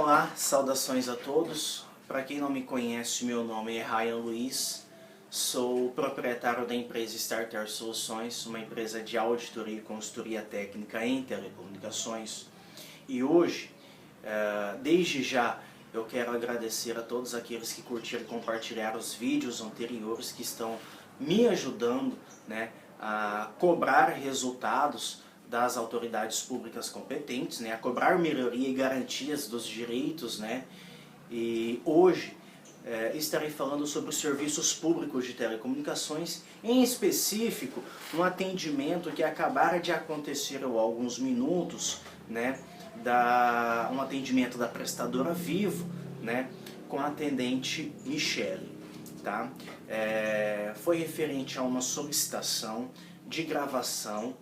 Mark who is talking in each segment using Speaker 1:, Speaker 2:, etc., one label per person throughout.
Speaker 1: Olá, saudações a todos. Para quem não me conhece, meu nome é Ryan Luiz. Sou proprietário da empresa Starter Soluções, uma empresa de auditoria e consultoria técnica em telecomunicações. E hoje, desde já, eu quero agradecer a todos aqueles que curtiram e compartilharam os vídeos anteriores que estão me ajudando, né, a cobrar resultados das autoridades públicas competentes, né, a cobrar melhoria e garantias dos direitos, né, e hoje estarei falando sobre os serviços públicos de telecomunicações, em específico um atendimento que acabara de acontecer há alguns minutos, né, um atendimento da prestadora Vivo, né, com a atendente Michele. Tá? Foi referente a uma solicitação de gravação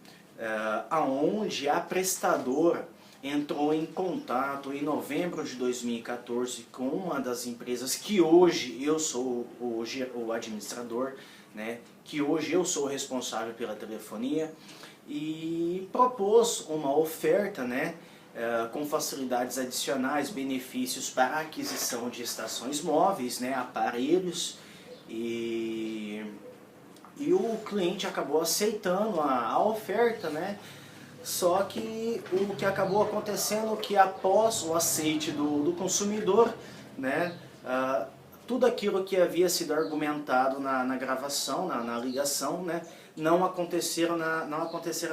Speaker 1: aonde a prestadora entrou em contato em novembro de 2014 com uma das empresas que hoje eu sou o administrador, né, que hoje eu sou o responsável pela telefonia, e propôs uma oferta, né, com facilidades adicionais, benefícios para a aquisição de estações móveis, né, aparelhos, e o cliente acabou aceitando a oferta, né? Só que o que acabou acontecendo é que após o aceite do consumidor, né, tudo aquilo que havia sido argumentado na gravação, na ligação, né, não aconteceram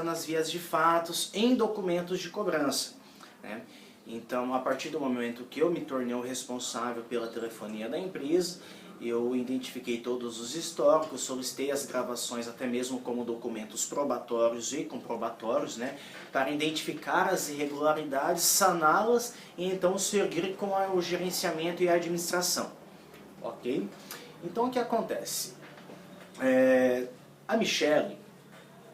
Speaker 1: nas vias de fatos em documentos de cobrança, né? Então, a partir do momento que eu me tornei o responsável pela telefonia da empresa, eu identifiquei todos os históricos, solicitei as gravações até mesmo como documentos probatórios e comprobatórios, né, para identificar as irregularidades, saná-las e então seguir com o gerenciamento e a administração. Ok? Então o que acontece? A Michele,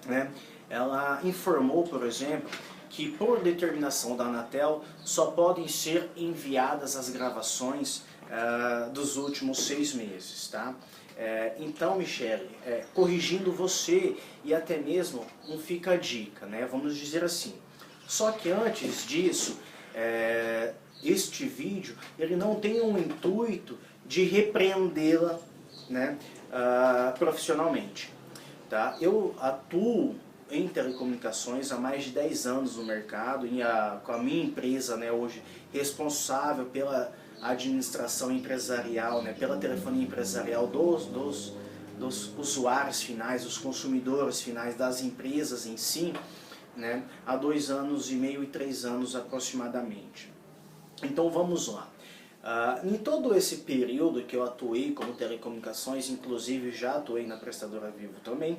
Speaker 1: né, ela informou, por exemplo, que por determinação da Anatel só podem ser enviadas as gravações dos últimos 6 meses, tá? Então, Michele, corrigindo você e até mesmo não fica a dica, né? Vamos dizer assim. Só que antes disso, este vídeo ele não tem um intuito de repreendê-la, né, profissionalmente, tá? Eu atuo em telecomunicações há mais de 10 anos no mercado e com a minha empresa, né, hoje responsável pela administração empresarial, né, pela telefonia empresarial dos usuários finais, dos consumidores finais, das empresas em si, né, há 2 anos e meio e 3 anos aproximadamente. Então vamos lá. Em todo esse período que eu atuei como telecomunicações, inclusive já atuei na prestadora Vivo também,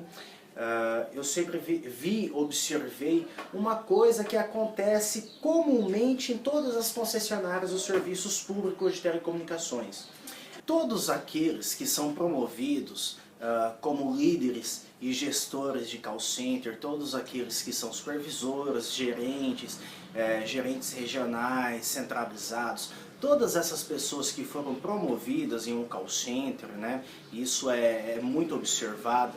Speaker 1: eu sempre observei uma coisa que acontece comumente em todas as concessionárias dos serviços públicos de telecomunicações. Todos aqueles que são promovidos como líderes e gestores de call center, todos aqueles que são supervisores, gerentes, gerentes regionais, centralizados, todas essas pessoas que foram promovidas em um call center, né, isso é muito observado,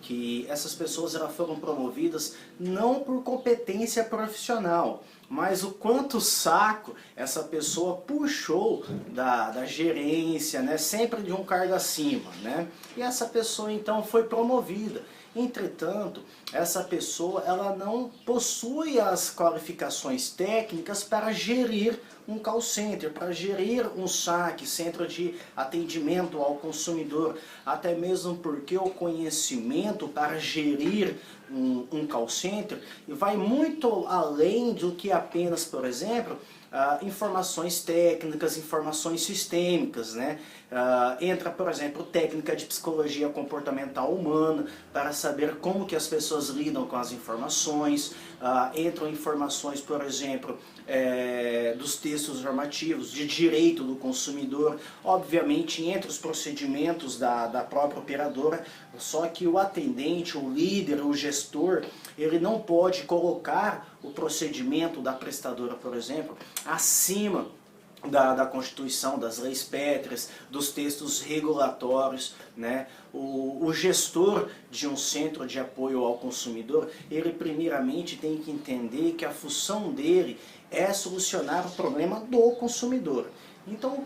Speaker 1: que essas pessoas foram promovidas não por competência profissional, mas o quanto saco essa pessoa puxou da gerência, né, sempre de um cargo acima, né, e essa pessoa então foi promovida. Entretanto, essa pessoa ela não possui as qualificações técnicas para gerir um call center, para gerir um saque, centro de atendimento ao consumidor, até mesmo porque o conhecimento para gerir um call center vai muito além do que apenas, por exemplo, informações técnicas, informações sistêmicas, né? Entra, por exemplo, técnica de psicologia comportamental humana para saber como que as pessoas lidam com as informações, entram informações, por exemplo, dos textos normativos, de direito do consumidor, obviamente entre os procedimentos da própria operadora, só que o atendente, o líder, o gestor, ele não pode colocar o procedimento da prestadora, por exemplo, acima da Constituição, das leis pétreas, dos textos regulatórios, né? O gestor de um centro de apoio ao consumidor, ele primeiramente tem que entender que a função dele é solucionar o problema do consumidor. Então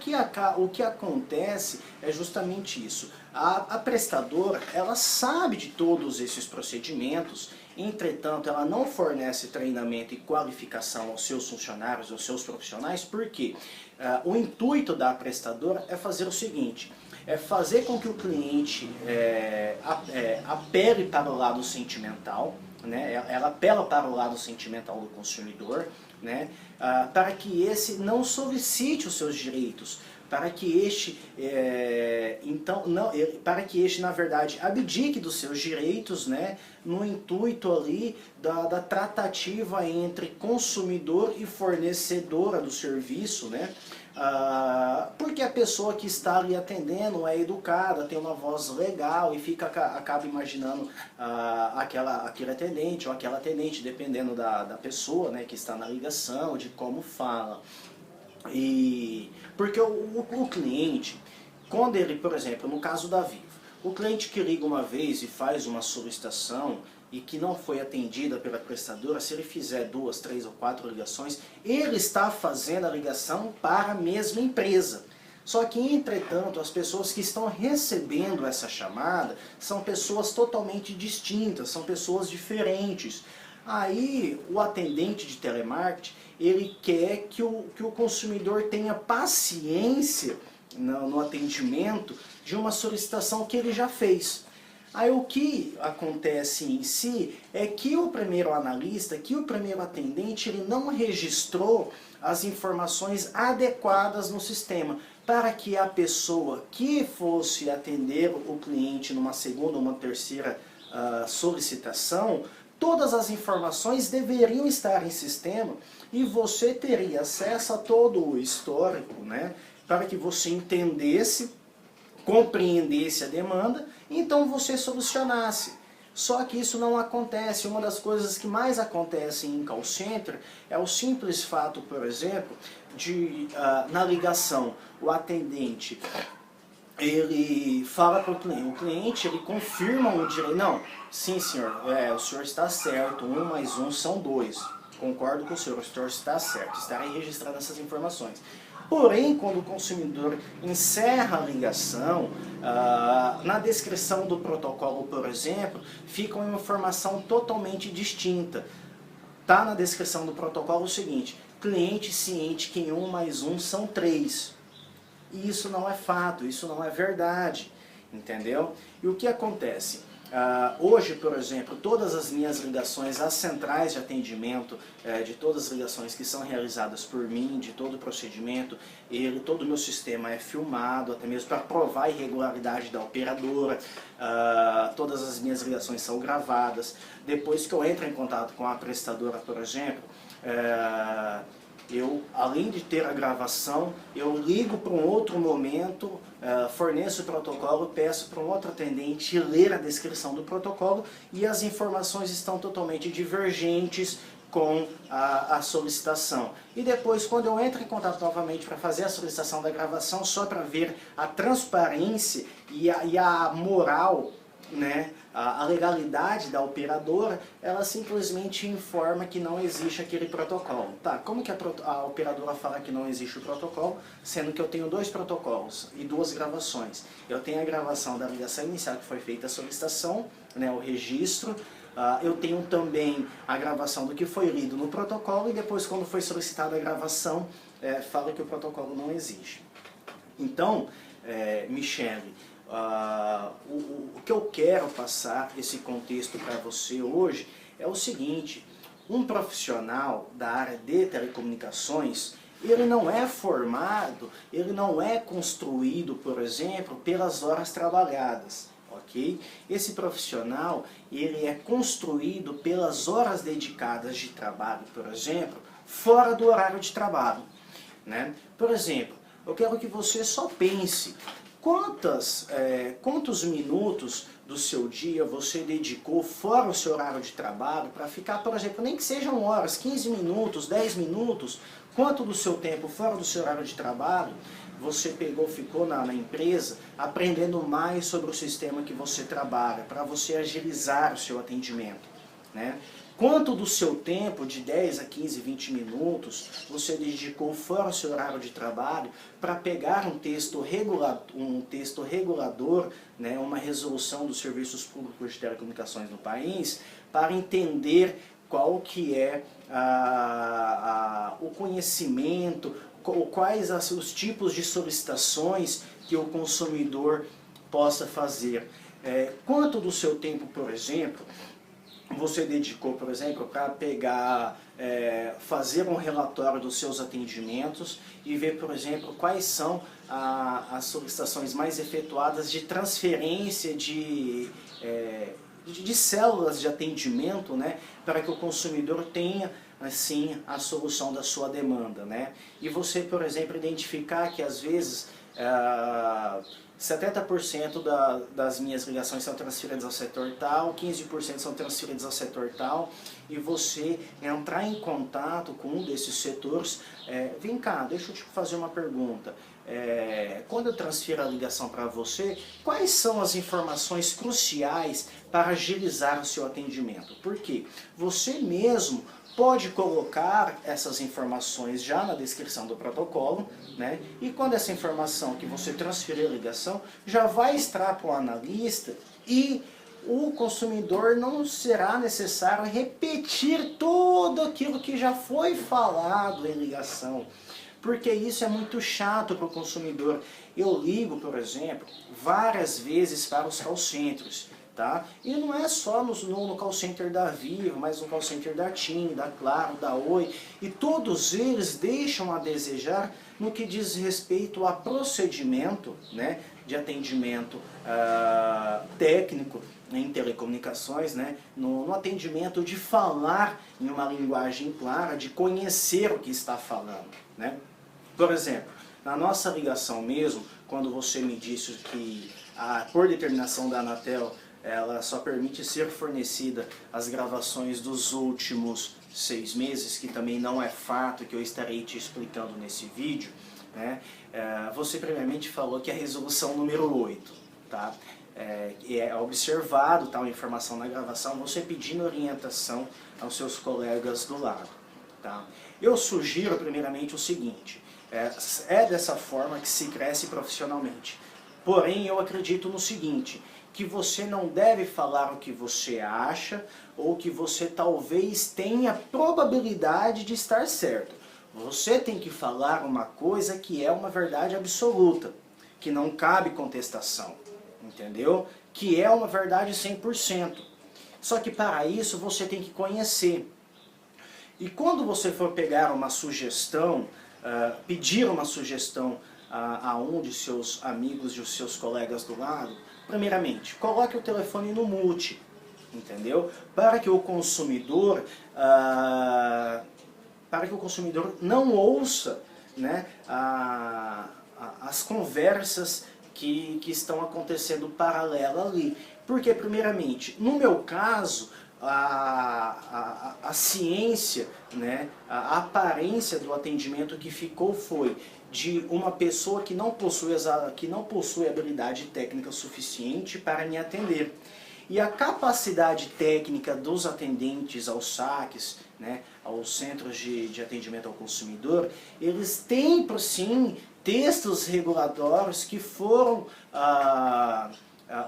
Speaker 1: o que acontece é justamente isso. A prestadora, ela sabe de todos esses procedimentos, entretanto ela não fornece treinamento e qualificação aos seus funcionários, aos seus profissionais, porque o intuito da prestadora é fazer o seguinte, é fazer com que o cliente apele para o lado sentimental, né? Ela apela para o lado sentimental do consumidor, né? Para que esse não solicite os seus direitos, para que este, para que este, na verdade, abdique dos seus direitos, né, no intuito ali da tratativa entre consumidor e fornecedora do serviço, né, porque a pessoa que está ali atendendo é educada, tem uma voz legal e acaba imaginando aquele atendente ou aquela atendente, dependendo da pessoa, né, que está na ligação, de como fala. Porque o cliente, quando ele, por exemplo, no caso da Vivo, o cliente que liga uma vez e faz uma solicitação e que não foi atendida pela prestadora, se ele fizer 2, 3 ou 4 ligações, ele está fazendo a ligação para a mesma empresa. Só que, entretanto, as pessoas que estão recebendo essa chamada são pessoas totalmente distintas, são pessoas diferentes. Aí, o atendente de telemarketing, ele quer que o consumidor tenha paciência no atendimento de uma solicitação que ele já fez. Aí o que acontece em si é que o primeiro analista, que o primeiro atendente, ele não registrou as informações adequadas no sistema, para que a pessoa que fosse atender o cliente numa segunda ou uma terceira solicitação, todas as informações deveriam estar em sistema e você teria acesso a todo o histórico, né, para que você entendesse, compreendesse a demanda, então você solucionasse. Só que isso não acontece. Uma das coisas que mais acontece em call center é o simples fato, por exemplo, de na ligação o atendente ele fala para o cliente ele confirma o direito. Não, sim senhor, o senhor está certo, 1 mais 1 são 2. Concordo com o senhor está certo, estarei registrando essas informações. Porém, quando o consumidor encerra a ligação, na descrição do protocolo, por exemplo, fica uma informação totalmente distinta. Está na descrição do protocolo o seguinte: cliente ciente que 1 mais 1 são 3. E isso não é fato, isso não é verdade, entendeu? E o que acontece? Hoje, por exemplo, todas as minhas ligações às centrais de atendimento, de todas as ligações que são realizadas por mim, de todo o procedimento, todo o meu sistema é filmado, até mesmo para provar a irregularidade da operadora. Todas as minhas ligações são gravadas. Depois que eu entro em contato com a prestadora, por exemplo, eu, além de ter a gravação, eu ligo para um outro momento, forneço o protocolo, peço para um outro atendente ler a descrição do protocolo e as informações estão totalmente divergentes com a solicitação. E depois, quando eu entro em contato novamente para fazer a solicitação da gravação, só para ver a transparência e a moral, né, a legalidade da operadora, ela simplesmente informa que não existe aquele protocolo. Tá, como que a operadora fala que não existe o protocolo, sendo que eu tenho 2 protocolos e 2 gravações? Eu tenho a gravação da ligação inicial que foi feita a solicitação, né, o registro, eu tenho também a gravação do que foi lido no protocolo e depois, quando foi solicitada a gravação, fala que o protocolo não existe. Então, Michele, o que eu quero passar esse contexto para você hoje é o seguinte: um profissional da área de telecomunicações, ele não é formado, ele não é construído, por exemplo, pelas horas trabalhadas, ok? Esse profissional, ele é construído pelas horas dedicadas de trabalho, por exemplo, fora do horário de trabalho, né? Por exemplo, eu quero que você só pense: Quantos minutos do seu dia você dedicou fora o seu horário de trabalho para ficar, por exemplo, nem que sejam horas, 15 minutos, 10 minutos, quanto do seu tempo fora do seu horário de trabalho você ficou na empresa aprendendo mais sobre o sistema que você trabalha, para você agilizar o seu atendimento, né? Quanto do seu tempo, de 10 a 15, 20 minutos, você dedicou fora do seu horário de trabalho para pegar um texto regulador, né, uma resolução dos serviços públicos de telecomunicações no país, para entender qual que é o conhecimento, quais os tipos de solicitações que o consumidor possa fazer. Quanto do seu tempo, por exemplo, você dedicou, por exemplo, para fazer um relatório dos seus atendimentos e ver, por exemplo, quais são as solicitações mais efetuadas de transferência de células de atendimento, né, para que o consumidor tenha, assim, a solução da sua demanda, né? E você, por exemplo, identificar que às vezes 70% das minhas ligações são transferidas ao setor tal, 15% são transferidas ao setor tal, e você entrar em contato com um desses setores. Vem cá, deixa eu te fazer uma pergunta. Quando eu transfiro a ligação para você, quais são as informações cruciais para agilizar o seu atendimento? Porque você mesmo pode colocar essas informações já na descrição do protocolo, né? E quando essa informação que você transferir a ligação já vai estar para o analista, e o consumidor não será necessário repetir tudo aquilo que já foi falado em ligação, porque isso é muito chato para o consumidor. Eu ligo, por exemplo, várias vezes para os call centers, tá? E não é só no call center da Vivo, mas no call center da TIM, da Claro, da Oi, e todos eles deixam a desejar no que diz respeito a procedimento, né, de atendimento técnico em telecomunicações, né, no atendimento de falar em uma linguagem clara, de conhecer o que está falando, né? Por exemplo, na nossa ligação mesmo, quando você me disse que, por determinação da Anatel, ela só permite ser fornecida as gravações dos últimos 6 meses, que também não é fato, que eu estarei te explicando nesse vídeo, né? Você previamente falou que é a resolução número 8, tá? É observado tal informação na gravação, você pedindo orientação aos seus colegas do lado, tá? Eu sugiro primeiramente o seguinte: é dessa forma que se cresce profissionalmente. Porém, eu acredito no seguinte, que você não deve falar o que você acha ou que você talvez tenha probabilidade de estar certo. Você tem que falar uma coisa que é uma verdade absoluta, que não cabe contestação, entendeu? Que é uma verdade 100%. Só que para isso você tem que conhecer. E quando você for pegar uma sugestão, pedir uma sugestão a um de seus amigos, de seus colegas do lado, primeiramente, coloque o telefone no mute, entendeu? Para que o consumidor não ouça, né, as conversas que estão acontecendo paralela ali. Porque, primeiramente, no meu caso, a ciência, né, a aparência do atendimento que ficou foi de uma pessoa que não possui habilidade técnica suficiente para me atender. E a capacidade técnica dos atendentes aos saques, né, aos centros de atendimento ao consumidor, eles têm, sim, textos regulatórios que foram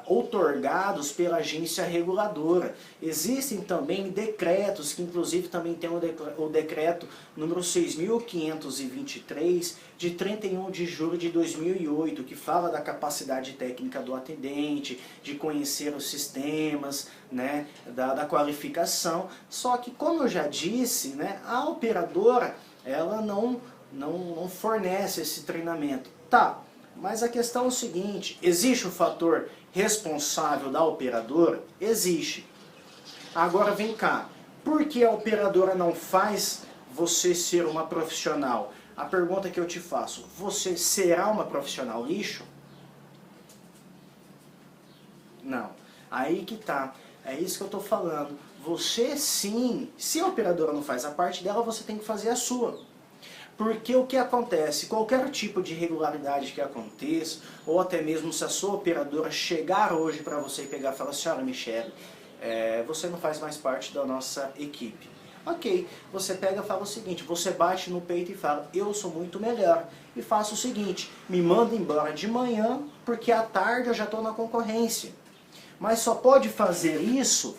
Speaker 1: outorgados pela agência reguladora. Existem também decretos, que inclusive também tem o decreto número 6.523, de 31 de julho de 2008, que fala da capacidade técnica do atendente, de conhecer os sistemas, né, da qualificação. Só que, como eu já disse, né, a operadora ela não fornece esse treinamento. Tá, mas a questão é o seguinte: existe o fator responsável da operadora? Existe. Agora vem cá, por que a operadora não faz você ser uma profissional? A pergunta que eu te faço: você será uma profissional lixo? Aí que tá. É isso que eu tô falando. Você sim, se a operadora não faz a parte dela, você tem que fazer a sua. Porque o que acontece? Qualquer tipo de irregularidade que aconteça, ou até mesmo se a sua operadora chegar hoje para você e pegar e falar, senhora Michele, você não faz mais parte da nossa equipe. Ok, você pega e fala o seguinte, você bate no peito e fala, eu sou muito melhor. E faça o seguinte, me manda embora de manhã, porque à tarde eu já estou na concorrência. Mas só pode fazer isso,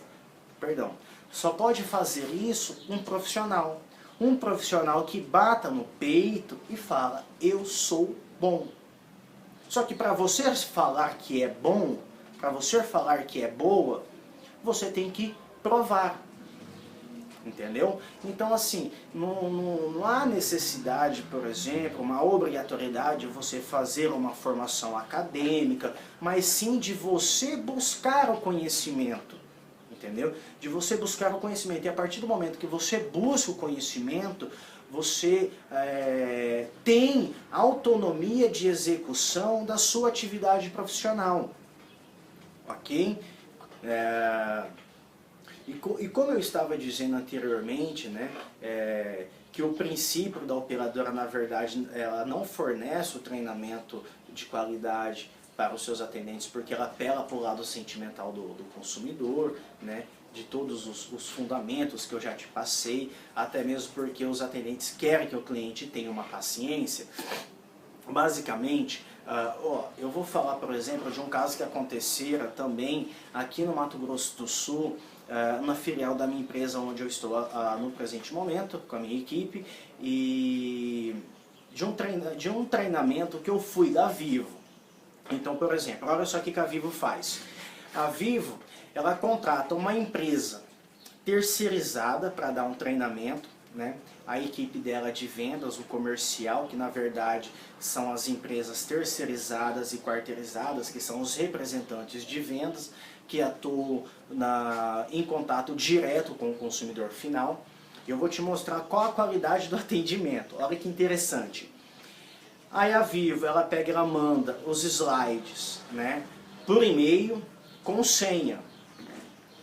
Speaker 1: só pode fazer isso um profissional. Um profissional que bata no peito e fala, eu sou bom. Só que para você falar que é bom, para você falar que é boa, você tem que provar. Entendeu? Então assim, não há necessidade, por exemplo, uma obrigatoriedade de você fazer uma formação acadêmica, mas sim de você buscar o conhecimento. Entendeu? De você buscar o conhecimento. E a partir do momento que você busca o conhecimento, você tem autonomia de execução da sua atividade profissional. Ok? E como eu estava dizendo anteriormente, né, que o princípio da operadora, na verdade, ela não fornece o treinamento de qualidade para os seus atendentes, porque ela apela para o lado sentimental do consumidor, né, de todos os fundamentos que eu já te passei, até mesmo porque os atendentes querem que o cliente tenha uma paciência. Basicamente, eu vou falar, por exemplo, de um caso que acontecera também aqui no Mato Grosso do Sul, na filial da minha empresa onde eu estou no presente momento, com a minha equipe, e de um treinamento que eu fui da Vivo. Então, por exemplo, olha só o que a Vivo faz. A Vivo, ela contrata uma empresa terceirizada para dar um treinamento, né? A equipe dela de vendas, o comercial, que na verdade são as empresas terceirizadas e quarteirizadas, que são os representantes de vendas, que atuam em contato direto com o consumidor final. Eu vou te mostrar qual a qualidade do atendimento. Olha que interessante. Aí a Vivo, ela pega e ela manda os slides, né, por e-mail com senha.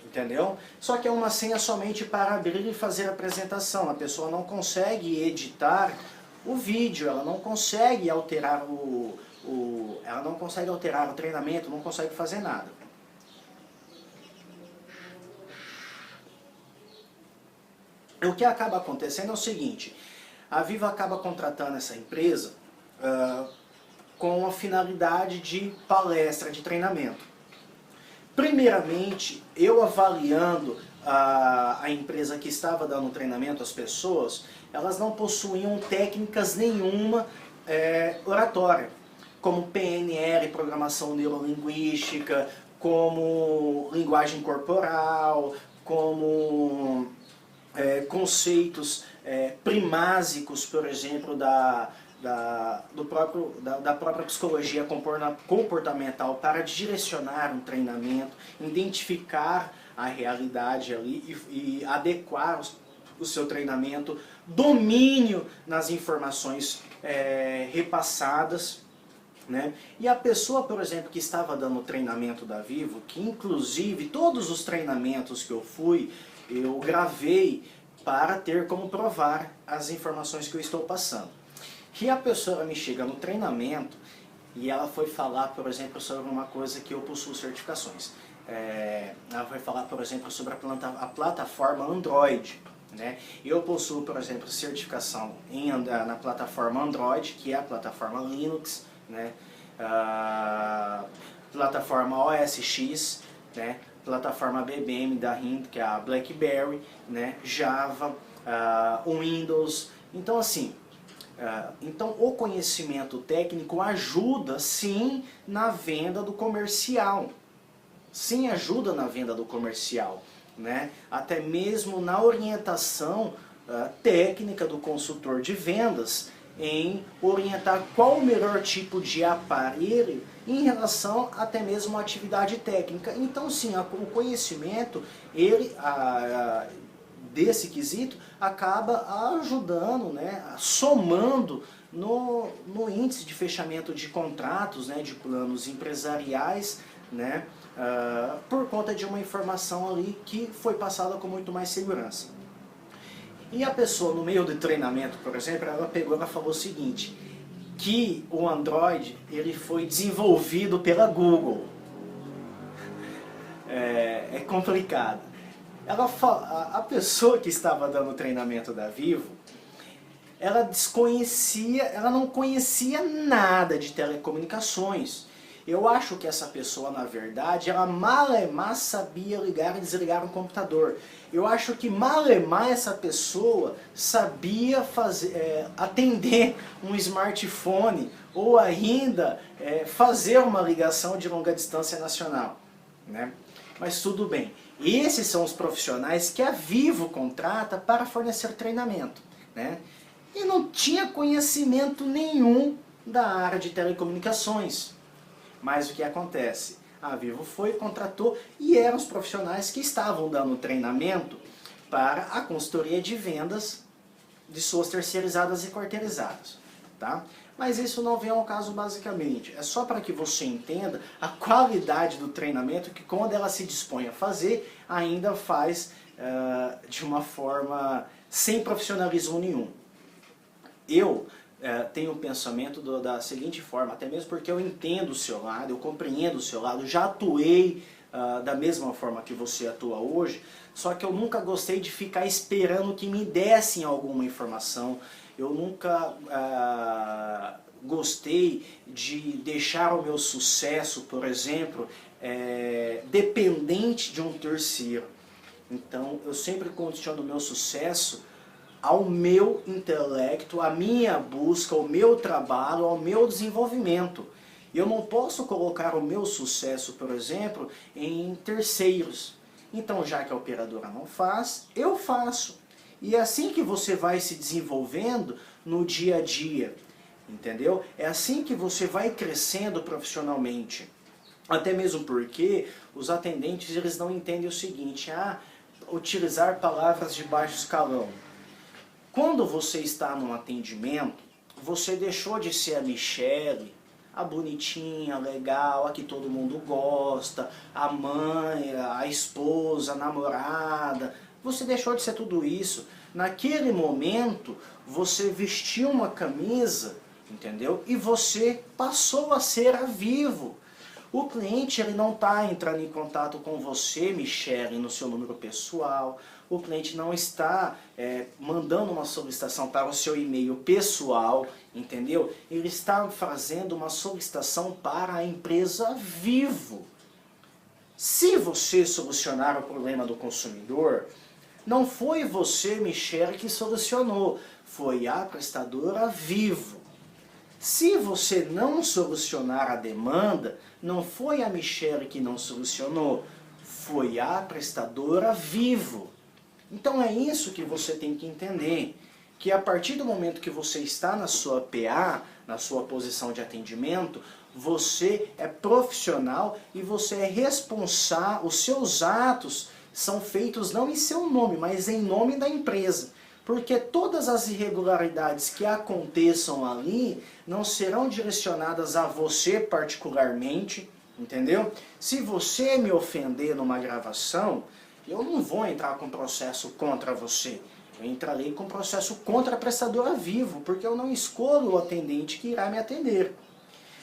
Speaker 1: Entendeu? Só que é uma senha somente para abrir e fazer a apresentação. A pessoa não consegue editar o vídeo, ela não consegue alterar ela não consegue alterar o treinamento, não consegue fazer nada. O que acaba acontecendo é o seguinte, a Vivo acaba contratando essa empresa com a finalidade de palestra, de treinamento. Primeiramente, eu avaliando a empresa que estava dando treinamento às pessoas, elas não possuíam técnicas nenhuma oratória, como PNL, programação neurolinguística, como linguagem corporal, como conceitos primásicos, por exemplo, da própria psicologia comportamental para direcionar um treinamento, identificar a realidade ali e adequar o seu treinamento, domínio nas informações repassadas, né? E a pessoa, por exemplo, que estava dando o treinamento da Vivo, que inclusive todos os treinamentos que eu fui, eu gravei para ter como provar as informações que eu estou passando. Que a pessoa me chega no treinamento e ela foi falar, por exemplo, sobre uma coisa que eu possuo certificações. Ela foi falar, por exemplo, sobre a plataforma Android. Né? Eu possuo, por exemplo, certificação na plataforma Android, que é a plataforma Linux, né? Plataforma OS X, né? Plataforma BBM da RIM, que é a BlackBerry, né? Java, Windows. Então, assim, então o conhecimento técnico ajuda sim na venda do comercial. Sim, ajuda na venda do comercial, né? Até mesmo na orientação técnica do consultor de vendas em orientar qual o melhor tipo de aparelho em relação até mesmo à atividade técnica. Então sim, o conhecimento, ele desse quesito, acaba ajudando, né, somando no índice de fechamento de contratos, né, de planos empresariais, né, por conta de uma informação ali que foi passada com muito mais segurança. E a pessoa, no meio do treinamento, por exemplo, ela pegou e falou o seguinte, que o Android ele foi desenvolvido pela Google. É complicado. A pessoa que estava dando o treinamento da Vivo, ela não conhecia nada de telecomunicações. Eu acho que essa pessoa, na verdade, ela malemar sabia ligar e desligar um computador. Eu acho que malemar essa pessoa sabia atender um smartphone ou ainda fazer uma ligação de longa distância nacional, né? Mas tudo bem. Esses são os profissionais que a Vivo contrata para fornecer treinamento, né? E não tinha conhecimento nenhum da área de telecomunicações. Mas o que acontece? A Vivo foi, contratou e eram os profissionais que estavam dando treinamento para a consultoria de vendas de suas terceirizadas e quarteirizadas, tá? Mas isso não vem ao caso basicamente, é só para que você entenda a qualidade do treinamento que quando ela se dispõe a fazer, ainda faz de uma forma sem profissionalismo nenhum. Eu tenho um pensamento da seguinte forma, até mesmo porque eu entendo o seu lado, eu compreendo o seu lado, já atuei da mesma forma que você atua hoje, só que eu nunca gostei de ficar esperando que me dessem alguma informação, eu nunca gostei de deixar o meu sucesso, por exemplo, dependente de um terceiro. Então eu sempre condiciono o meu sucesso ao meu intelecto, à minha busca, ao meu trabalho, ao meu desenvolvimento. Eu não posso colocar o meu sucesso, por exemplo, em terceiros. Então, já que a operadora não faz, eu faço. E é assim que você vai se desenvolvendo no dia a dia, entendeu? É assim que você vai crescendo profissionalmente. Até mesmo porque os atendentes eles não entendem o seguinte, utilizar palavras de baixo escalão. Quando você está num atendimento, você deixou de ser a Michele, a bonitinha, legal, a que todo mundo gosta, a mãe, a esposa, a namorada. Você deixou de ser tudo isso. Naquele momento, você vestiu uma camisa, entendeu? E você passou a ser a Vivo. O cliente ele não está entrando em contato com você, Michele, no seu número pessoal. O cliente não está mandando uma solicitação para o seu e-mail pessoal, entendeu? Ele está fazendo uma solicitação para a empresa Vivo. Se você solucionar o problema do consumidor, não foi você, Michele, que solucionou, foi a prestadora Vivo. Se você não solucionar a demanda, não foi a Michele que não solucionou, foi a prestadora Vivo. Então é isso que você tem que entender, que a partir do momento que você está na sua PA, na sua posição de atendimento, você é profissional e você é responsável, os seus atos são feitos não em seu nome, mas em nome da empresa. Porque todas as irregularidades que aconteçam ali não serão direcionadas a você particularmente, entendeu? Se você me ofender numa gravação, eu não vou entrar com processo contra você. Eu entrarei com processo contra a prestadora Vivo, porque eu não escolho o atendente que irá me atender.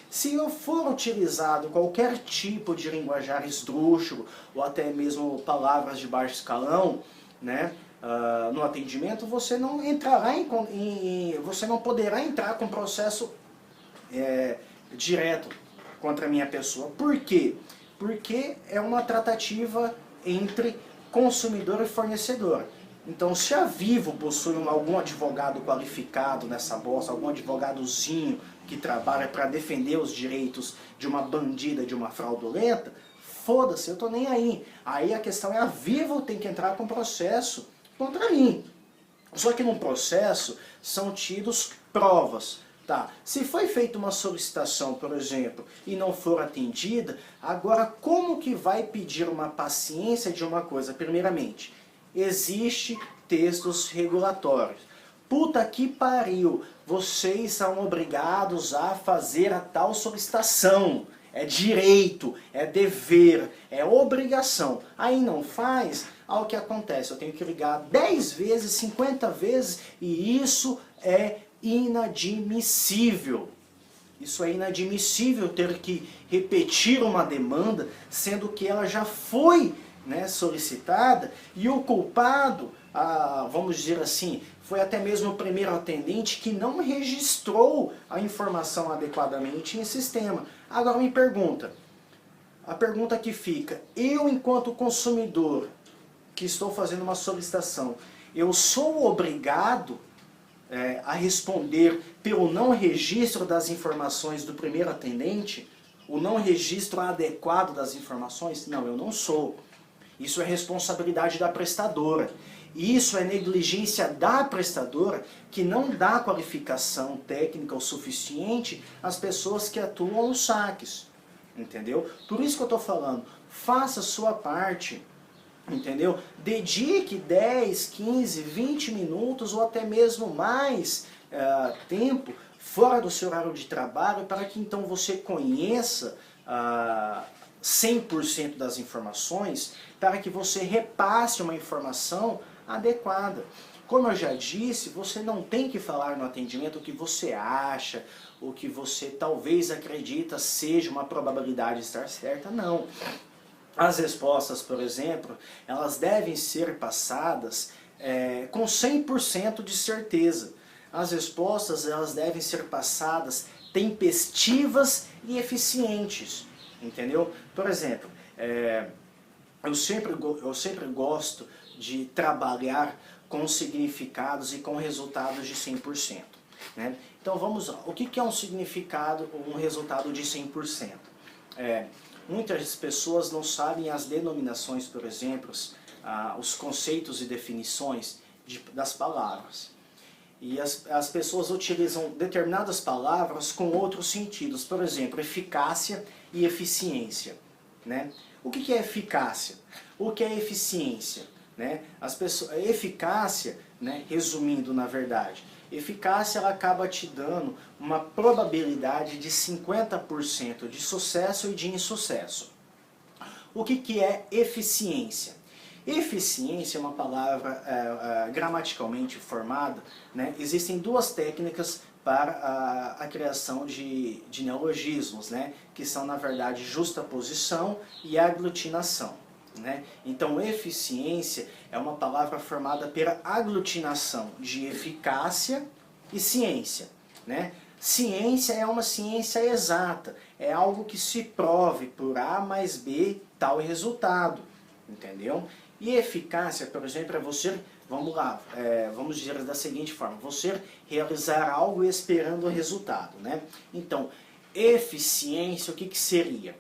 Speaker 1: Se eu for utilizado qualquer tipo de linguajar esdrúxulo, ou até mesmo palavras de baixo escalão, né, no atendimento, você não entrará você não poderá entrar com processo direto contra a minha pessoa. Por quê? Porque é uma tratativa entre consumidor e fornecedor. Então, se a Vivo possui algum advogado qualificado nessa bolsa, algum advogadozinho que trabalha para defender os direitos de uma bandida, de uma fraudulenta, foda-se, eu tô nem aí. Aí a questão é a Vivo tem que entrar com processo contra mim. Só que no processo são tidos provas. Tá. Se foi feita uma solicitação, por exemplo, e não for atendida, agora como que vai pedir uma paciência de uma coisa? Primeiramente, existe textos regulatórios. Puta que pariu, vocês são obrigados a fazer a tal solicitação. é direito, é dever, é obrigação. Aí não faz, o que acontece? Eu tenho que ligar 10 vezes, 50 vezes, e isso é inadmissível. Isso é inadmissível ter que repetir uma demanda, sendo que ela já foi, né, solicitada, e o culpado, vamos dizer assim, foi até mesmo o primeiro atendente que não registrou a informação adequadamente em sistema. Agora me pergunta, a pergunta que fica, eu enquanto consumidor que estou fazendo uma solicitação, eu sou obrigado a responder pelo não registro das informações do primeiro atendente? O não registro adequado das informações? Não, eu não sou. Isso é responsabilidade da prestadora. Isso é negligência da prestadora que não dá qualificação técnica o suficiente às pessoas que atuam nos saques. Entendeu? Por isso que eu estou falando, faça a sua parte. Entendeu? Dedique 10, 15, 20 minutos ou até mesmo mais tempo fora do seu horário de trabalho para que então você conheça 100% das informações, para que você repasse uma informação adequada. Como eu já disse, você não tem que falar no atendimento o que você acha, o que você talvez acredita seja uma probabilidade de estar certa, não. As respostas, por exemplo, elas devem ser passadas com 100% de certeza. As respostas elas devem ser passadas tempestivas e eficientes. Entendeu? Por exemplo, eu sempre gosto de trabalhar com significados e com resultados de 100%. Né? Então vamos lá. O que é um significado ou um resultado de 100%? Muitas pessoas não sabem as denominações, por exemplo, os conceitos e definições das palavras. E as pessoas utilizam determinadas palavras com outros sentidos. Por exemplo, eficácia e eficiência. Né? O que é eficácia? O que é eficiência? Né? Eficácia, né, resumindo na verdade, eficácia ela acaba te dando uma probabilidade de 50% de sucesso e de insucesso. O que é eficiência? Eficiência é uma palavra gramaticalmente formada, né? Existem duas técnicas para a criação de neologismos, né? Que são na verdade justaposição e aglutinação. Né? Então, eficiência é uma palavra formada pela aglutinação de eficácia e ciência. Né? Ciência é uma ciência exata, é algo que se prove por A mais B tal resultado. Entendeu? E eficácia, por exemplo, é você, vamos lá, vamos dizer da seguinte forma, você realizar algo esperando o resultado. Né? Então, eficiência, o que seria?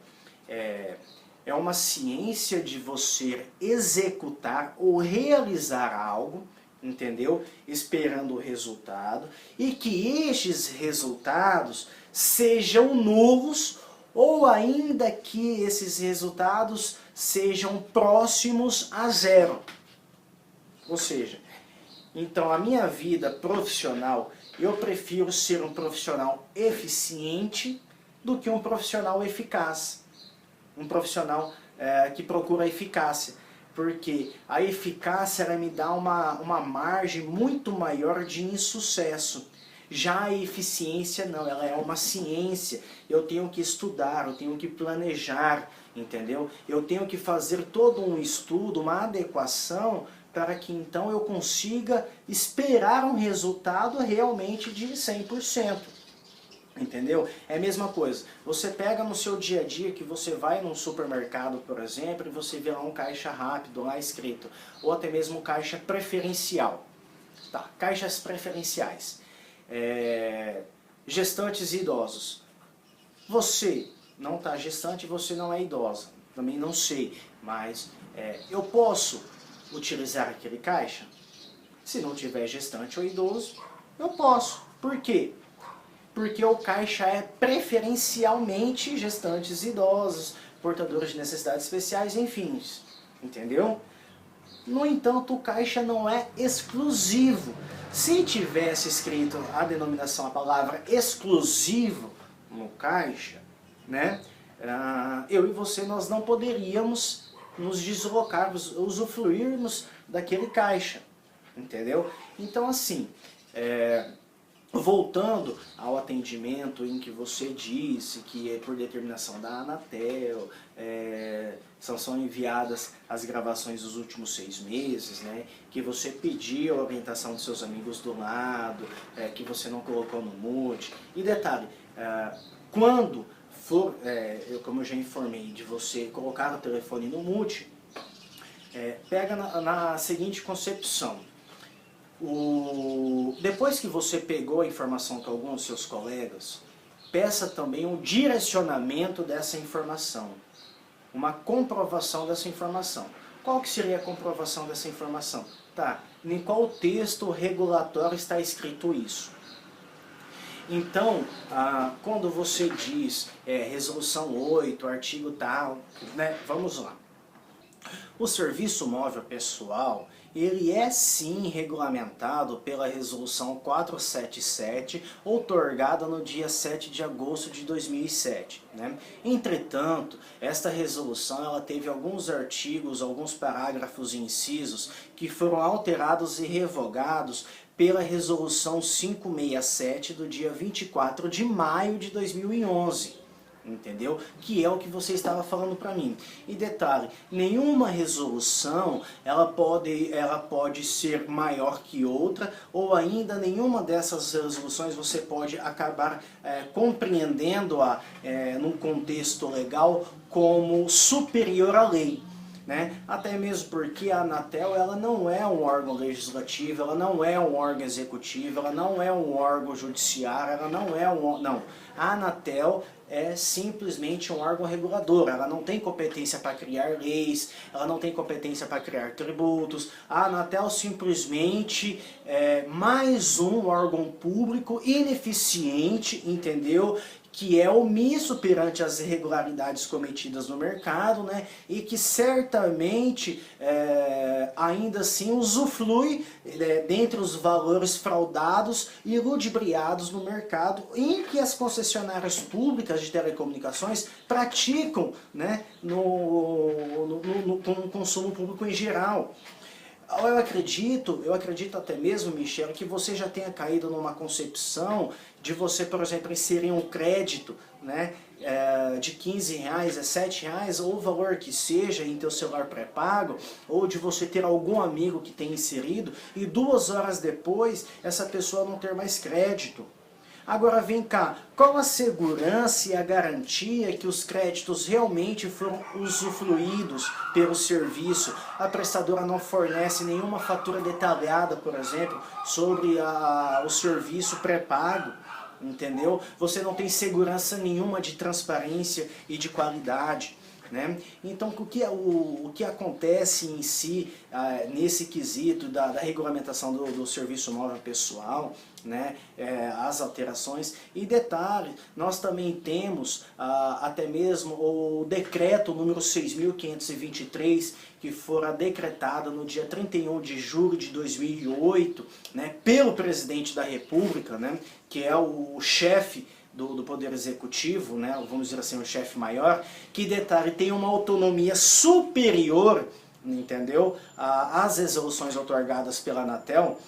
Speaker 1: É uma ciência de você executar ou realizar algo, entendeu? Esperando o resultado, e que estes resultados sejam nulos, ou ainda que esses resultados sejam próximos a zero. Ou seja, então a minha vida profissional, eu prefiro ser um profissional eficiente do que um profissional eficaz. Um profissional que procura a eficácia, porque a eficácia ela me dá uma margem muito maior de insucesso. Já a eficiência não, ela é uma ciência, eu tenho que estudar, eu tenho que planejar, entendeu? Eu tenho que fazer todo um estudo, uma adequação, para que então eu consiga esperar um resultado realmente de 100%. Entendeu? É a mesma coisa. Você pega no seu dia a dia que você vai num supermercado, por exemplo, e você vê lá um caixa rápido lá escrito, ou até mesmo um caixa preferencial. Tá, caixas preferenciais. Gestantes e idosos. Você não está gestante, você não é idosa. Também não sei, mas eu posso utilizar aquele caixa? Se não tiver gestante ou idoso, eu posso. Por quê? Porque o caixa é preferencialmente gestantes idosos, portadores de necessidades especiais, enfim, entendeu? No entanto, o caixa não é exclusivo. Se tivesse escrito a denominação, a palavra exclusivo no caixa, né, eu e você nós não poderíamos nos deslocarmos, usufruirmos daquele caixa, entendeu? Então assim, voltando ao atendimento em que você disse que é por determinação da Anatel, são enviadas as gravações dos últimos 6 meses, né, que você pediu a orientação dos seus amigos do lado, que você não colocou no mute. E detalhe, quando for, como eu já informei, de você colocar o telefone no mute, pega na seguinte concepção. Depois que você pegou a informação com alguns dos seus colegas, peça também um direcionamento dessa informação, uma comprovação dessa informação. Qual que seria a comprovação dessa informação? Tá, em qual texto regulatório está escrito isso? Então, quando você diz resolução 8, artigo tal, né, vamos lá. O serviço móvel pessoal, ele é sim regulamentado pela resolução 477, outorgada no dia 7 de agosto de 2007. Né? Entretanto, esta resolução ela teve alguns artigos, alguns parágrafos e incisos que foram alterados e revogados pela resolução 567 do dia 24 de maio de 2011. Entendeu? Que é o que você estava falando para mim. E detalhe, nenhuma resolução ela pode ser maior que outra, ou ainda nenhuma dessas resoluções você pode acabar compreendendo-a num contexto legal como superior à lei. Né? Até mesmo porque a Anatel ela não é um órgão legislativo, ela não é um órgão executivo, ela não é um órgão judiciário, ela não é não. A Anatel é simplesmente um órgão regulador, ela não tem competência para criar leis, ela não tem competência para criar tributos. A Anatel simplesmente é mais um órgão público ineficiente, entendeu? Que é omisso perante as irregularidades cometidas no mercado, né? E que certamente ainda assim usufrui dentre os valores fraudados e ludibriados no mercado, em que as concessionárias públicas de telecomunicações praticam, né, no consumo público em geral. Eu acredito até mesmo, Michel, que você já tenha caído numa concepção de você, por exemplo, inserir um crédito, né, de R$15, R$7, ou o valor que seja em teu celular pré-pago, ou de você ter algum amigo que tenha inserido e 2 horas depois essa pessoa não ter mais crédito. Agora vem cá, qual a segurança e a garantia que os créditos realmente foram usufruídos pelo serviço? A prestadora não fornece nenhuma fatura detalhada, por exemplo, sobre o serviço pré-pago, entendeu? Você não tem segurança nenhuma de transparência e de qualidade. Né? Então, o que acontece em si, nesse quesito da regulamentação do serviço móvel pessoal, né? As alterações, e detalhe, nós também temos até mesmo o decreto número 6.523, que fora decretado no dia 31 de julho de 2008, né? Pelo presidente da República, né? Que é o chefe do Poder Executivo, né, vamos dizer assim, o chefe maior, que, detalhe, tem uma autonomia superior, entendeu, às resoluções outorgadas pela Anatel,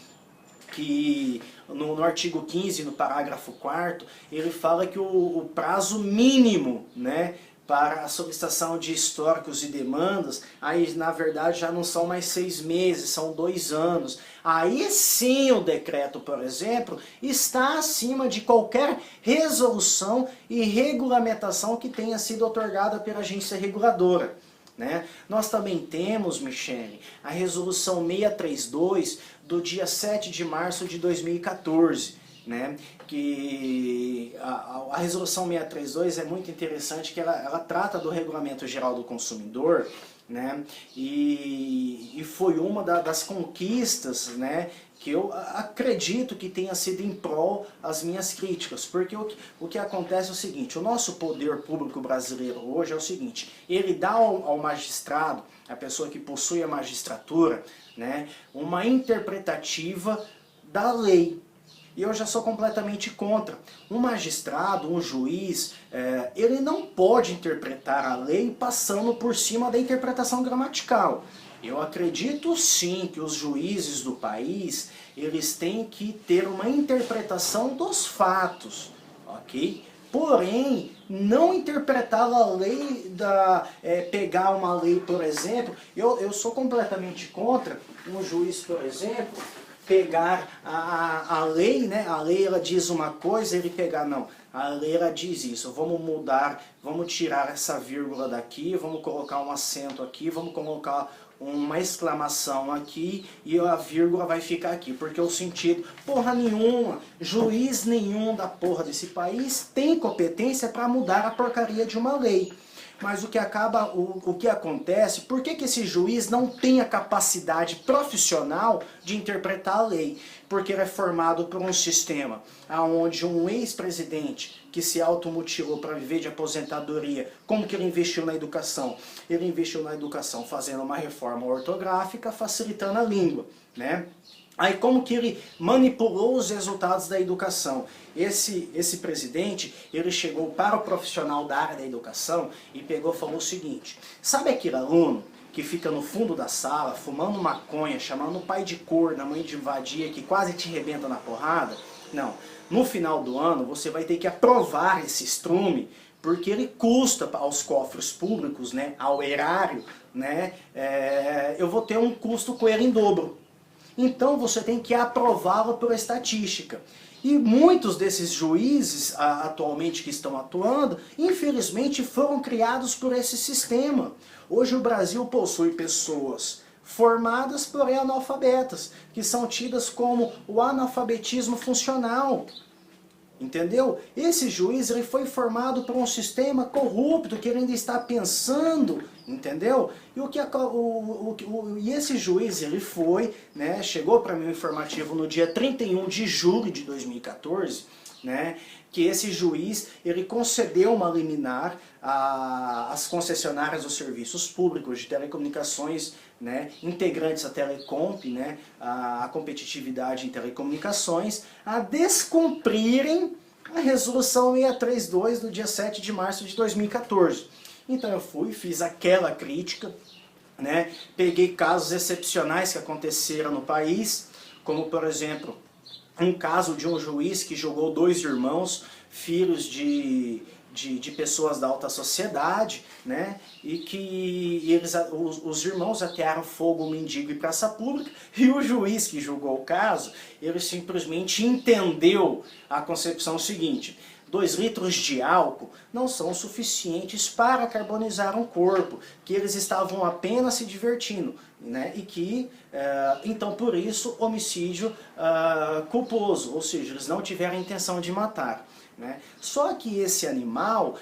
Speaker 1: que no artigo 15, no parágrafo 4º, ele fala que o prazo mínimo, né, para a solicitação de históricos e demandas, aí na verdade já não são mais 6 meses, são 2 anos. Aí sim o decreto, por exemplo, está acima de qualquer resolução e regulamentação que tenha sido outorgada pela agência reguladora. Né? Nós também temos, Michele, a resolução 632 do dia 7 de março de 2014. Né, que a resolução 632 é muito interessante, que ela trata do Regulamento Geral do Consumidor, né, e foi uma das conquistas, né, que eu acredito que tenha sido em prol as minhas críticas, porque o que acontece é o seguinte: o nosso poder público brasileiro hoje é o seguinte, ele dá ao magistrado, a pessoa que possui a magistratura, né, uma interpretativa da lei. E eu já sou completamente contra. Um magistrado, um juiz, ele não pode interpretar a lei passando por cima da interpretação gramatical. Eu acredito sim que os juízes do país, eles têm que ter uma interpretação dos fatos, ok? Porém, não interpretar a lei, pegar uma lei, por exemplo, eu sou completamente contra um juiz, por exemplo, pegar a lei, né? A lei ela diz uma coisa, ele pegar, não, a lei ela diz isso, vamos mudar, vamos tirar essa vírgula daqui, vamos colocar um acento aqui, vamos colocar uma exclamação aqui e a vírgula vai ficar aqui, porque o sentido, porra nenhuma, juiz nenhum da porra desse país tem competência para mudar a porcaria de uma lei. Mas o que acontece, por que esse juiz não tem a capacidade profissional de interpretar a lei? Porque ele é formado por um sistema onde um ex-presidente que se automutilou para viver de aposentadoria, como que ele investiu na educação? Ele investiu na educação fazendo uma reforma ortográfica, facilitando a língua, né? Aí como que ele manipulou os resultados da educação? Esse presidente, ele chegou para o profissional da área da educação e pegou e falou o seguinte: sabe aquele aluno que fica no fundo da sala, fumando maconha, chamando o pai de corno, a mãe de vadia, que quase te arrebenta na porrada? Não. No final do ano, você vai ter que aprovar esse estrume, porque ele custa aos cofres públicos, né, ao erário, né, eu vou ter um custo com ele em dobro. Então você tem que aprová-lo pela estatística. E muitos desses juízes atualmente que estão atuando, infelizmente foram criados por esse sistema. Hoje o Brasil possui pessoas formadas, porém analfabetas, que são tidas como o analfabetismo funcional. Entendeu? Esse juiz ele foi formado por um sistema corrupto que ele ainda está pensando, entendeu? E esse juiz ele foi, né, chegou para mim um informativo no dia 31 de julho de 2014, né, que esse juiz ele concedeu uma liminar às concessionárias dos serviços públicos de telecomunicações, né, integrantes à Telecomp, né, a competitividade em telecomunicações, a descumprirem a resolução 632 do dia 7 de março de 2014. Então eu fiz aquela crítica, né, peguei casos excepcionais que aconteceram no país, como por exemplo, um caso de um juiz que jogou 2 irmãos, filhos de pessoas da alta sociedade, né? E que os irmãos atearam fogo, mendigo e praça pública, e o juiz que julgou o caso, ele simplesmente entendeu a concepção seguinte: 2 litros de álcool não são suficientes para carbonizar um corpo, que eles estavam apenas se divertindo, né? E que, então por isso, homicídio culposo, ou seja, eles não tiveram a intenção de matar. Né? Só que esse animal,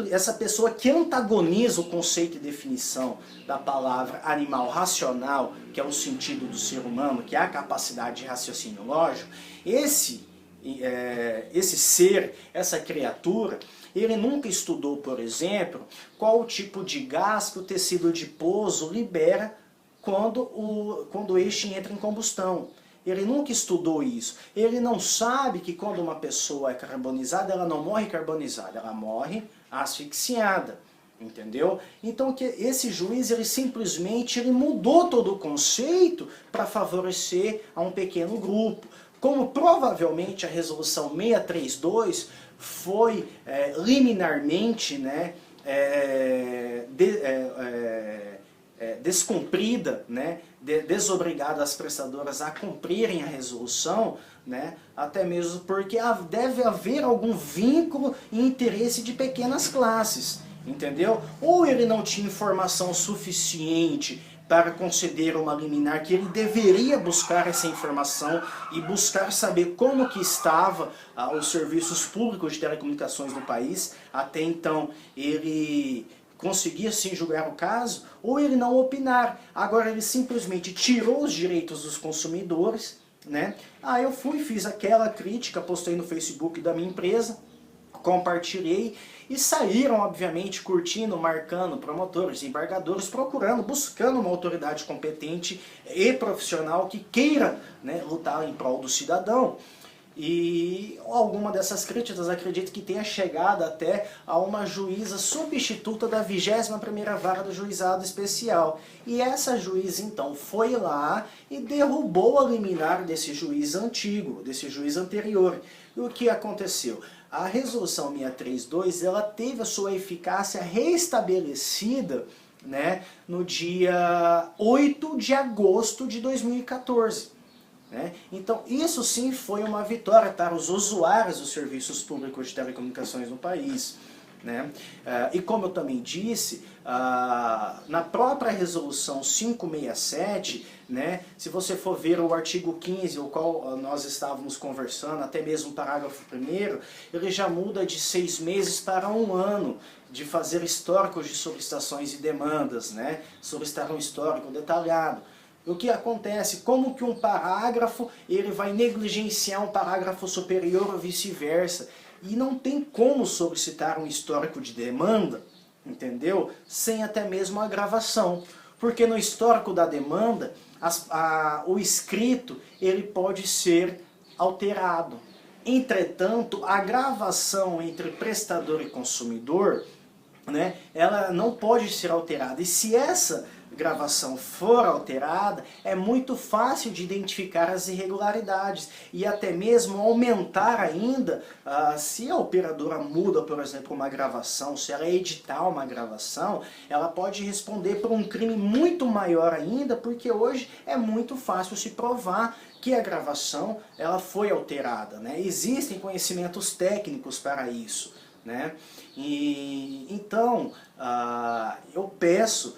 Speaker 1: essa pessoa que antagoniza o conceito e definição da palavra animal racional, que é o sentido do ser humano, que é a capacidade de raciocínio lógico, esse ser, essa criatura, ele nunca estudou, por exemplo, qual o tipo de gás que o tecido adiposo libera quando este entra em combustão. Ele nunca estudou isso. Ele não sabe que quando uma pessoa é carbonizada, ela não morre carbonizada, ela morre asfixiada. Entendeu? Então que esse juiz ele simplesmente mudou todo o conceito para favorecer a um pequeno grupo. Como provavelmente a resolução 632 foi liminarmente, né, descumprida, né, desobrigada as prestadoras a cumprirem a resolução, né, até mesmo porque deve haver algum vínculo e interesse de pequenas classes, entendeu? Ou ele não tinha informação suficiente para conceder uma liminar, que ele deveria buscar essa informação e buscar saber como que estava os serviços públicos de telecomunicações no país. Até então ele conseguia sim julgar o caso, ou ele não opinar. Agora ele simplesmente tirou os direitos dos consumidores, né? Aí eu fiz aquela crítica, postei no Facebook da minha empresa, compartilhei, e saíram, obviamente, curtindo, marcando promotores, embargadores, procurando, buscando uma autoridade competente e profissional que queira, né, lutar em prol do cidadão. E alguma dessas críticas acredito que tenha chegado até a uma juíza substituta da 21ª Vara do Juizado Especial. E essa juíza então foi lá e derrubou a liminar desse juiz antigo, desse juiz anterior. E o que aconteceu? A resolução 632 ela teve a sua eficácia restabelecida, né, no dia 8 de agosto de 2014. Então, isso sim foi uma vitória para os usuários dos serviços públicos de telecomunicações no país. E como eu também disse, na própria resolução 567, se você for ver o artigo 15, o qual nós estávamos conversando, até mesmo o parágrafo 1º, ele já muda de 6 meses para 1 ano, de fazer históricos de solicitações e demandas, solicitar um histórico detalhado. O que acontece? Como que um parágrafo ele vai negligenciar um parágrafo superior ou vice-versa? E não tem como solicitar um histórico de demanda, entendeu? Sem até mesmo a gravação. Porque no histórico da demanda, o escrito ele pode ser alterado. Entretanto, a gravação entre prestador e consumidor, ela não pode ser alterada. E se essa gravação for alterada, é muito fácil de identificar as irregularidades e até mesmo aumentar ainda, se a operadora muda, por exemplo, uma gravação, se ela editar uma gravação, ela pode responder por um crime muito maior ainda, porque hoje é muito fácil se provar que a gravação ela foi alterada. Existem conhecimentos técnicos para isso. E então, eu peço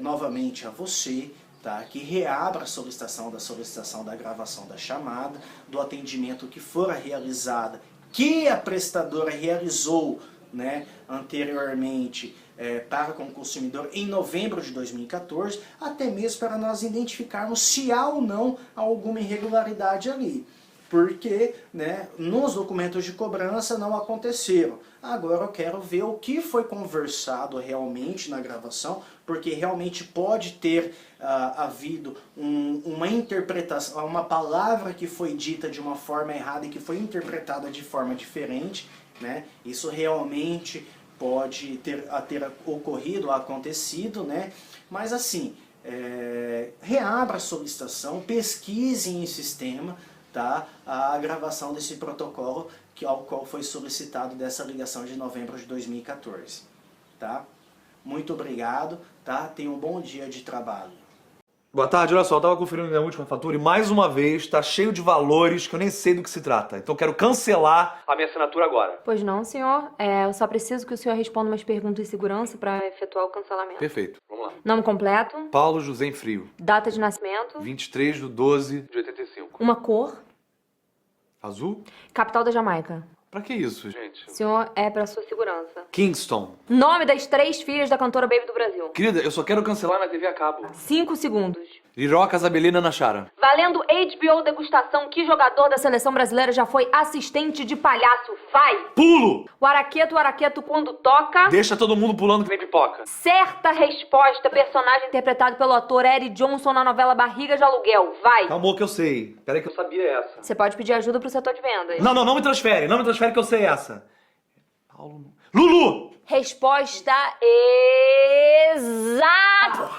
Speaker 1: novamente a você, que reabra a solicitação da gravação da chamada, do atendimento que fora realizada, que a prestadora realizou anteriormente para com o consumidor em novembro de 2014, até mesmo para nós identificarmos se há ou não alguma irregularidade ali. Porque nos documentos de cobrança não aconteceram. Agora eu quero ver o que foi conversado realmente na gravação, porque realmente pode ter havido uma interpretação, uma palavra que foi dita de uma forma errada e que foi interpretada de forma diferente. Isso realmente pode ter ocorrido, acontecido, mas assim, reabra a solicitação, pesquise em sistema, a gravação desse protocolo ao qual foi solicitado dessa ligação de novembro de 2014. Muito obrigado, tenha um bom dia de trabalho.
Speaker 2: Boa tarde, olha só, eu estava conferindo minha última fatura e mais uma vez está cheio de valores que eu nem sei do que se trata. Então eu quero cancelar a minha assinatura agora.
Speaker 3: Pois não, senhor. Eu só preciso que o senhor responda umas perguntas de segurança para efetuar o cancelamento.
Speaker 2: Perfeito, vamos lá.
Speaker 3: Nome completo.
Speaker 2: Paulo José Frio.
Speaker 3: Data de nascimento.
Speaker 2: 23/12/85.
Speaker 3: Uma cor.
Speaker 2: Azul?
Speaker 3: Capital da Jamaica.
Speaker 2: Pra que isso, gente?
Speaker 3: Senhor, é para sua segurança.
Speaker 2: Kingston.
Speaker 3: Nome das 3 filhas da cantora Baby do Brasil.
Speaker 2: Querida, eu só quero cancelar na TV a cabo.
Speaker 3: 5 segundos.
Speaker 2: Liroca Zabelina Nachara.
Speaker 3: Valendo HBO degustação, que jogador da seleção brasileira já foi assistente de palhaço? Vai!
Speaker 2: Pulo!
Speaker 3: O araqueto quando toca...
Speaker 2: Deixa todo mundo pulando que vem pipoca.
Speaker 3: Certa resposta, personagem interpretado pelo ator Eric Johnson na novela Barriga de Aluguel. Vai!
Speaker 2: Calma que eu sei. Peraí que eu sabia essa.
Speaker 3: Você pode pedir ajuda pro setor de vendas.
Speaker 2: Não me transfere. Não me transfere que eu sei essa. Paulo... Lulu!
Speaker 3: Resposta exata!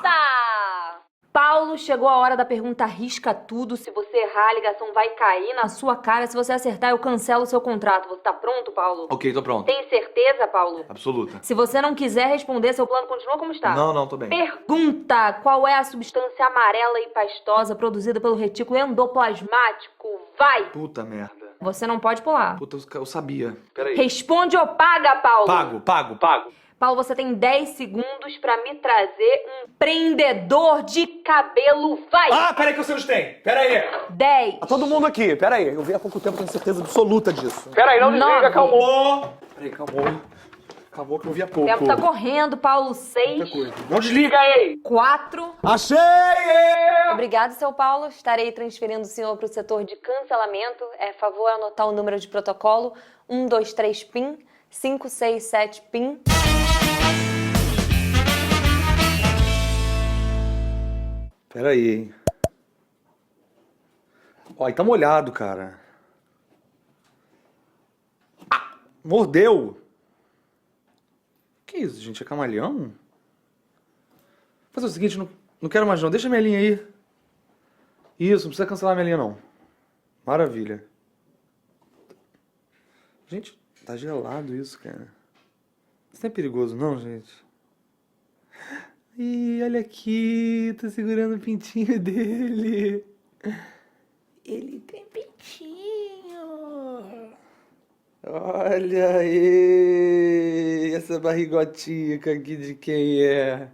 Speaker 3: Paulo, chegou a hora da pergunta Arrisca Tudo. Se você errar, a ligação vai cair na sua cara. Se você acertar, eu cancelo o seu contrato. Você tá pronto, Paulo?
Speaker 2: Ok, tô pronto.
Speaker 3: Tem certeza, Paulo?
Speaker 2: Absoluta.
Speaker 3: Se você não quiser responder, seu plano continua como está?
Speaker 2: Não, tô bem.
Speaker 3: Pergunta: qual é a substância amarela e pastosa produzida pelo retículo endoplasmático? Vai!
Speaker 2: Puta merda.
Speaker 3: Você não pode pular.
Speaker 2: Puta, eu sabia. Peraí.
Speaker 3: Responde ou paga, Paulo?
Speaker 2: Pago.
Speaker 3: Paulo, você tem 10 segundos pra me trazer um prendedor de cabelo. Vai!
Speaker 2: Peraí que eu sei onde tem. Peraí.
Speaker 3: 10.
Speaker 2: Tá todo mundo aqui. Peraí. Eu vi há pouco tempo, tenho certeza absoluta disso.
Speaker 3: Peraí, não desliga,
Speaker 2: calmou. Peraí, calmou. Calmou que eu vi há pouco.
Speaker 3: O tempo tá correndo, Paulo. 6.
Speaker 2: Não desliga aí.
Speaker 3: 4.
Speaker 2: Achei!
Speaker 3: Obrigado, seu Paulo. Estarei transferindo o senhor pro setor de cancelamento. Favor anotar o número de protocolo. 123 PIN 567 PIN.
Speaker 2: Peraí, hein. Ó, e tá molhado, cara. Mordeu? Que isso, gente? É camaleão? Vou fazer o seguinte, não quero mais não. Deixa minha linha aí. Isso, não precisa cancelar minha linha não. Maravilha. Gente, tá gelado isso, cara. Isso não é perigoso não, gente? Ih, olha aqui. Tô segurando o pintinho dele. Ele tem pintinho. Olha aí. Essa barrigotica aqui de quem é?